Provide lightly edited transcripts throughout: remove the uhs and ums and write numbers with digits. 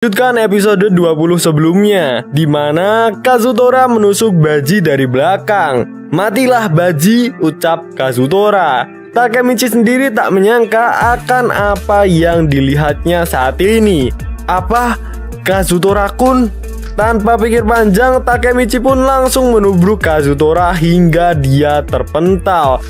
Lanjutkan episode 20 sebelumnya, di mana Kazutora menusuk Baji dari belakang. Matilah Baji, ucap Kazutora. Takemichi sendiri tak menyangka akan apa yang dilihatnya saat ini. Apa? Kazutora-kun? Tanpa pikir panjang, Takemichi pun langsung menubruk Kazutora hingga dia terpental.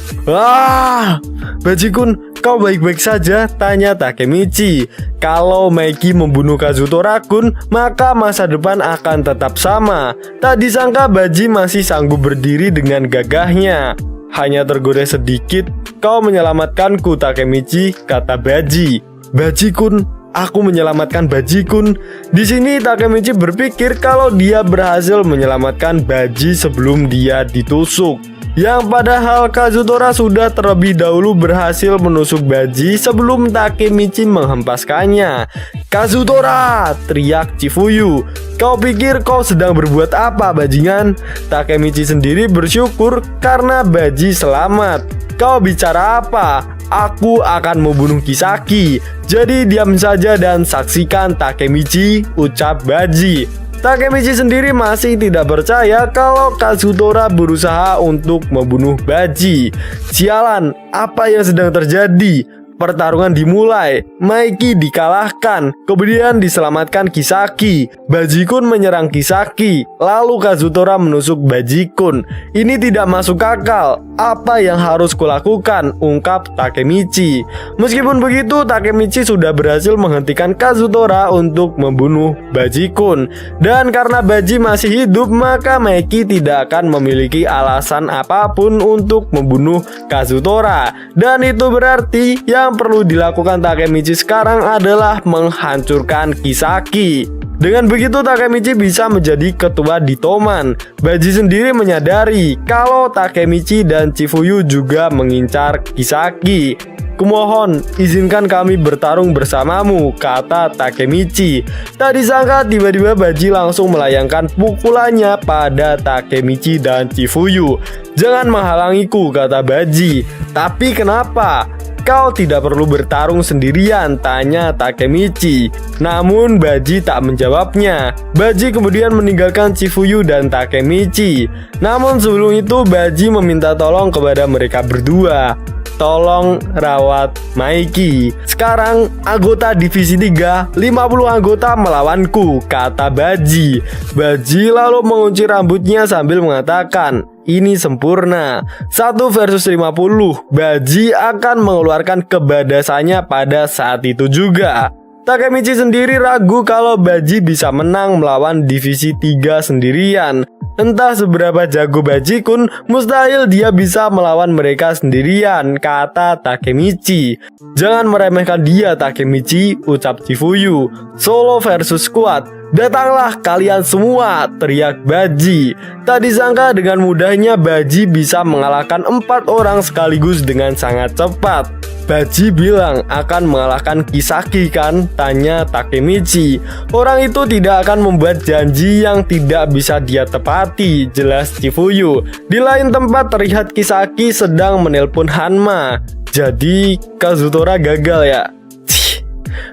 Baji-kun, kau baik-baik saja? Tanya Takemichi. Kalau Maiki membunuh Kazutora-kun, maka masa depan akan tetap sama. Tak disangka Baji masih sanggup berdiri dengan gagahnya. Hanya tergoda sedikit, kau menyelamatkanku, Takemichi, kata Baji. Baji-kun, aku menyelamatkan Baji-kun. Di sini Takemichi berpikir kalau dia berhasil menyelamatkan Baji sebelum dia ditusuk. Yang padahal Kazutora sudah terlebih dahulu berhasil menusuk Baji sebelum Takemichi menghempaskannya. Kazutora, teriak Chifuyu. Kau pikir kau sedang berbuat apa, bajingan? Takemichi sendiri bersyukur karena Baji selamat. Kau bicara apa? Aku akan membunuh Kisaki. Jadi diam saja dan saksikan, Takemichi, ucap Baji. Takemichi sendiri masih tidak percaya kalau Kazutora berusaha untuk membunuh Baji. Sialan, apa yang sedang terjadi? Pertarungan dimulai, Maiki dikalahkan, kemudian diselamatkan Kisaki. Baji-kun menyerang Kisaki, lalu Kazutora menusuk Baji-kun. Ini tidak masuk akal. Apa yang harus kulakukan? Ungkap Takemichi. Meskipun begitu, Takemichi sudah berhasil menghentikan Kazutora untuk membunuh Baji-kun. Dan karena Baji masih hidup, maka Maiki tidak akan memiliki alasan apapun untuk membunuh Kazutora. Dan itu berarti yang perlu dilakukan Takemichi sekarang adalah menghancurkan Kisaki. Dengan begitu Takemichi bisa menjadi ketua di Toman. Baji sendiri menyadari kalau Takemichi dan Chifuyu juga mengincar Kisaki. Kumohon, izinkan kami bertarung bersamamu, kata Takemichi. Tak disangka tiba-tiba Baji langsung melayangkan pukulannya pada Takemichi dan Chifuyu. Jangan menghalangiku, kata Baji. Tapi kenapa? Kau tidak perlu bertarung sendirian, tanya Takemichi. Namun Baji tak menjawabnya. Baji kemudian meninggalkan Chifuyu dan Takemichi. Namun sebelum itu Baji meminta tolong kepada mereka berdua. Tolong rawat Maiki. Sekarang anggota divisi 3, 50 anggota melawanku, kata Baji. Baji lalu mengunci rambutnya sambil mengatakan, ini sempurna. 1 versus 50. Baji akan mengeluarkan kebadasannya pada saat itu juga. Takemichi sendiri ragu kalau Baji bisa menang melawan divisi 3 sendirian. Entah seberapa jago Baji-kun, mustahil dia bisa melawan mereka sendirian, kata Takemichi. Jangan meremehkan dia, Takemichi, ucap Chifuyu. Solo versus squad. Datanglah kalian semua, teriak Baji. Tak disangka dengan mudahnya Baji bisa mengalahkan 4 orang sekaligus dengan sangat cepat. Baji bilang akan mengalahkan Kisaki kan? Tanya Takemichi. Orang itu tidak akan membuat janji yang tidak bisa dia tepati, jelas Chifuyu. Di lain tempat terlihat Kisaki sedang menelpon Hanma. Jadi Kazutora gagal ya?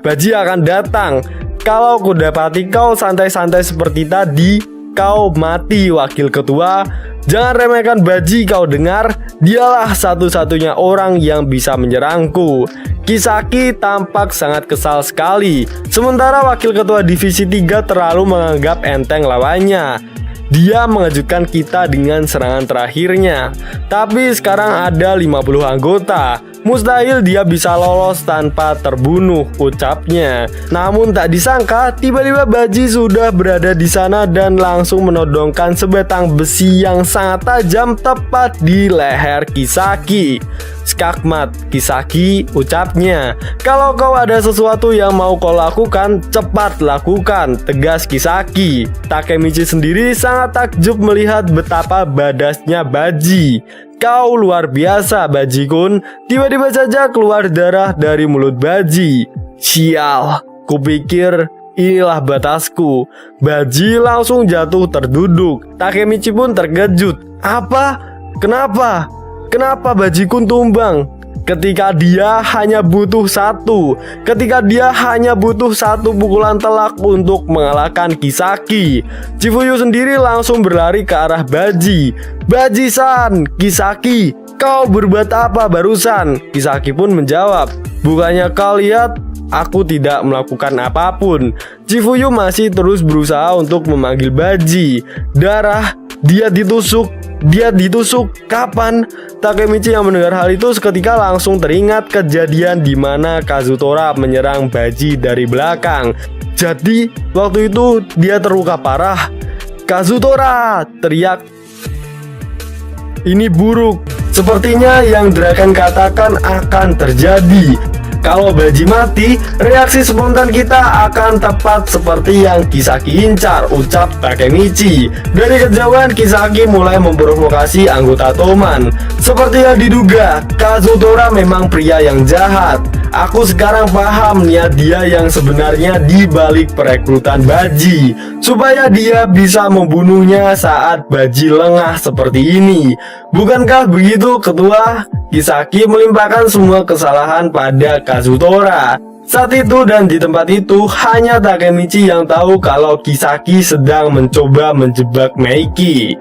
Baji akan datang. Kalau ku dapati kau santai-santai seperti tadi, kau mati, wakil ketua. Jangan remehkan Baji, kau dengar? Dialah satu-satunya orang yang bisa menyerangku. Kisaki tampak sangat kesal sekali. Sementara wakil ketua divisi 3 terlalu menganggap enteng lawannya. Dia mengejutkan kita dengan serangan terakhirnya. Tapi sekarang ada 50 anggota. Mustahil dia bisa lolos tanpa terbunuh, ucapnya. Namun tak disangka tiba-tiba Baji sudah berada di sana dan langsung menodongkan sebatang besi yang sangat tajam tepat di leher Kisaki. Skakmat, Kisaki, ucapnya. Kalau kau ada sesuatu yang mau kau lakukan, cepat lakukan, tegas Kisaki. Takemichi sendiri sangat takjub melihat betapa badasnya Baji. Kau luar biasa, Baji-kun. Tiba-tiba saja keluar darah dari mulut Baji. Sial, kupikir inilah batasku. Baji langsung jatuh terduduk. Takemichi pun terkejut. Apa? Kenapa? Kenapa Baji-kun tumbang? ketika dia hanya butuh satu pukulan telak untuk mengalahkan Kisaki. Chifuyu sendiri langsung berlari ke arah Baji. "Baji-san, Kisaki, kau berbuat apa barusan?" Kisaki pun menjawab, "Bukannya kau lihat aku tidak melakukan apapun." Chifuyu masih terus berusaha untuk memanggil Baji. "Darah, dia ditusuk. Kapan?" Takemichi yang mendengar hal itu seketika langsung teringat kejadian di mana Kazutora menyerang Baji dari belakang. Jadi waktu itu dia terluka parah. "Kazutora!" teriak. "Ini buruk. Sepertinya yang Draken katakan akan terjadi. Kalau Baji mati, reaksi spontan kita akan tepat seperti yang Kisaki incar," ucap Takemichi. Dari kejauhan, Kisaki mulai memprovokasi anggota Toman. "Seperti yang diduga, Kazutora memang pria yang jahat. Aku sekarang paham niat dia yang sebenarnya di balik perekrutan Baji, supaya dia bisa membunuhnya saat Baji lengah seperti ini. Bukankah begitu, Ketua?" Kisaki melimpahkan semua kesalahan pada Kazutora. Saat itu dan di tempat itu hanya Takemichi yang tahu kalau Kisaki sedang mencoba menjebak Meiki.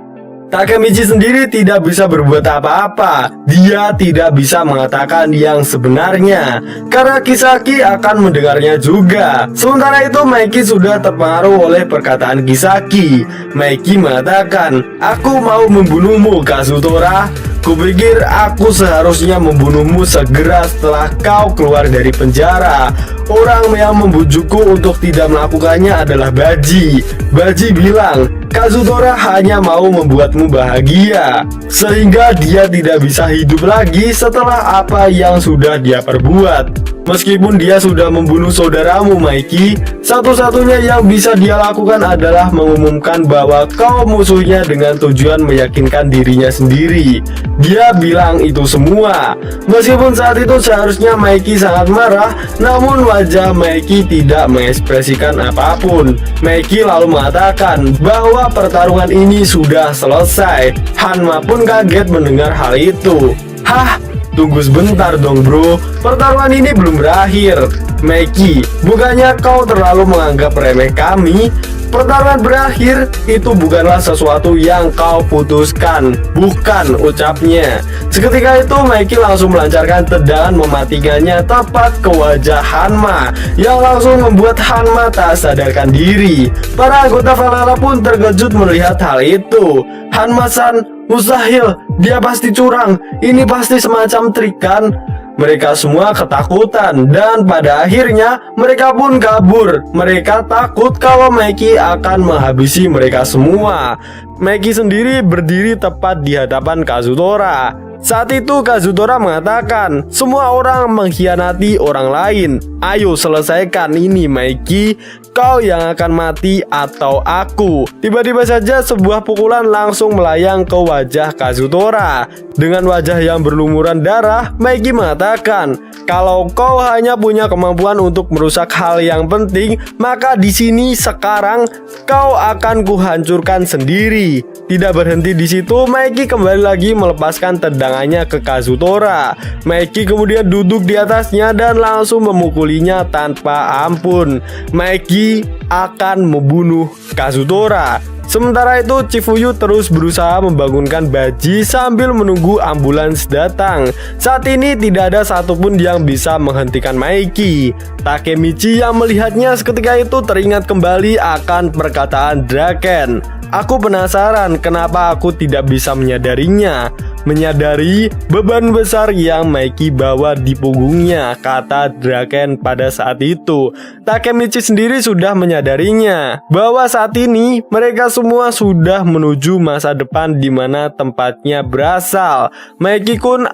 Takemichi sendiri tidak bisa berbuat apa-apa. Dia tidak bisa mengatakan yang sebenarnya karena Kisaki akan mendengarnya juga. Sementara itu Meiki sudah terpengaruh oleh perkataan Kisaki. Meiki mengatakan, "Aku mau membunuhmu, Kazutora. Kupikir aku seharusnya membunuhmu segera setelah kau keluar dari penjara. Orang yang membujukku untuk tidak melakukannya adalah Baji. Baji bilang Kazutora hanya mau membuatmu bahagia, sehingga dia tidak bisa hidup lagi setelah apa yang sudah dia perbuat. Meskipun dia sudah membunuh saudaramu, Meiki, satu-satunya yang bisa dia lakukan adalah mengumumkan bahwa kau musuhnya dengan tujuan meyakinkan dirinya sendiri. Dia bilang itu semua." Meskipun saat itu seharusnya Meiki sangat marah, namun wajah Meiki tidak mengekspresikan apapun. Meiki lalu mengatakan bahwa pertarungan ini sudah selesai. Hanma pun kaget mendengar hal itu. "Hah? Tunggu sebentar dong bro, pertarungan ini belum berakhir." "Meiki, bukannya kau terlalu menganggap remeh kami? Pertarungan berakhir itu bukanlah sesuatu yang kau putuskan, bukan?" ucapnya. Seketika itu Meiki langsung melancarkan tendangan mematikannya tepat ke wajah Hanma, yang langsung membuat Hanma tak sadarkan diri. Para anggota Valhalla pun terkejut melihat hal itu. "Hanma-san, mustahil, dia pasti curang. Ini pasti semacam trik kan?" Mereka semua ketakutan dan pada akhirnya mereka pun kabur. Mereka takut kalau Meiki akan menghabisi mereka semua. Meiki sendiri berdiri tepat di hadapan Kazutora. Saat itu Kazutora mengatakan, "Semua orang mengkhianati orang lain. Ayo selesaikan ini, Meiki. Kau yang akan mati atau aku." Tiba-tiba saja sebuah pukulan langsung melayang ke wajah Kazutora. Dengan wajah yang berlumuran darah, Meiki mengatakan, "Kalau kau hanya punya kemampuan untuk merusak hal yang penting, maka di sini sekarang kau akan kuhancurkan sendiri." Tidak berhenti di situ, Meiki kembali lagi melepaskan tendangannya ke Kazutora. Meiki kemudian duduk di atasnya dan langsung memukulinya tanpa ampun. Meiki akan membunuh Kazutora. Sementara itu Chifuyu terus berusaha membangunkan Baji sambil menunggu ambulans datang. Saat ini tidak ada satupun yang bisa menghentikan Meiki. Takemichi yang melihatnya seketika itu teringat kembali akan perkataan Draken. "Aku penasaran kenapa aku tidak bisa menyadarinya." Menyadari beban besar yang Meiki bawa di punggungnya, kata Draken pada saat itu. Takemichi sendiri sudah menyadarinya bahwa saat ini mereka semua sudah menuju masa depan di mana tempatnya berasal. "Meiki-kun,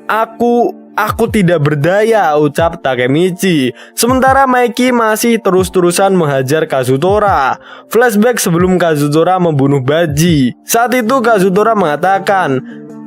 Aku tidak berdaya," ucap Takemichi. Sementara Meiki masih terus-terusan menghajar Kazutora. Flashback sebelum Kazutora membunuh Baji. Saat itu Kazutora mengatakan,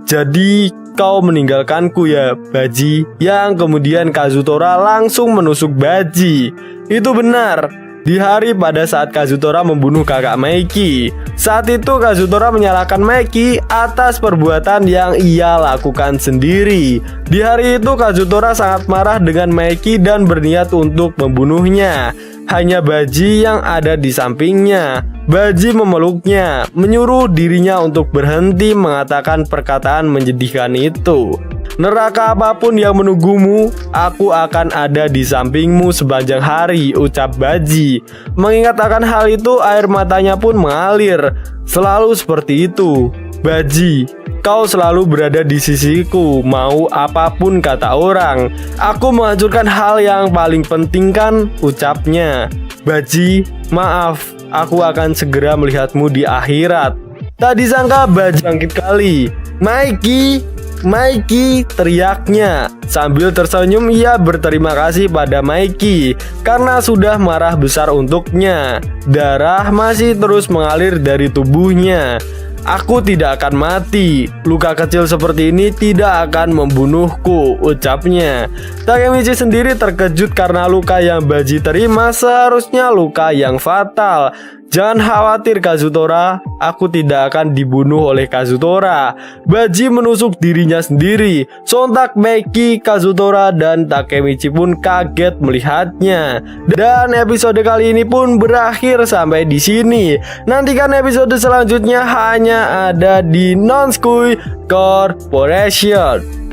"Jadi kau meninggalkanku ya, Baji?" Yang kemudian Kazutora langsung menusuk Baji. "Itu benar. di hari pada saat Kazutora membunuh kakak Meiki. Saat itu Kazutora menyalahkan Meiki atas perbuatan yang ia lakukan sendiri. Di hari itu Kazutora sangat marah dengan Meiki dan berniat untuk membunuhnya. Hanya Baji yang ada di sampingnya. Baji memeluknya, menyuruh dirinya untuk berhenti mengatakan perkataan menyedihkan itu. Neraka apapun yang menunggumu, aku akan ada di sampingmu sepanjang hari, ucap Baji. Mengingat akan hal itu, air matanya pun mengalir. Selalu seperti itu, Baji. Kau selalu berada di sisiku, mau apapun kata orang. Aku menghancurkan hal yang paling penting kan, ucapnya. Baji, maaf, aku akan segera melihatmu di akhirat. Tak disangka Baji bangkit kali. Meiki, Meiki, teriaknya. Sambil tersenyum ia berterima kasih pada Meiki karena sudah marah besar untuknya. Darah masih terus mengalir dari tubuhnya. Aku tidak akan mati. Luka kecil seperti ini tidak akan membunuhku, ucapnya. Takemichi sendiri terkejut karena luka yang Baji terima seharusnya luka yang fatal. Jangan khawatir Kazutora, aku tidak akan dibunuh oleh Kazutora. Baji menusuk dirinya sendiri. Sontak Meiki, Kazutora, dan Takemichi pun kaget melihatnya. Dan episode kali ini pun berakhir sampai di sini. Nantikan episode selanjutnya hanya ada di Nonskui Corporation.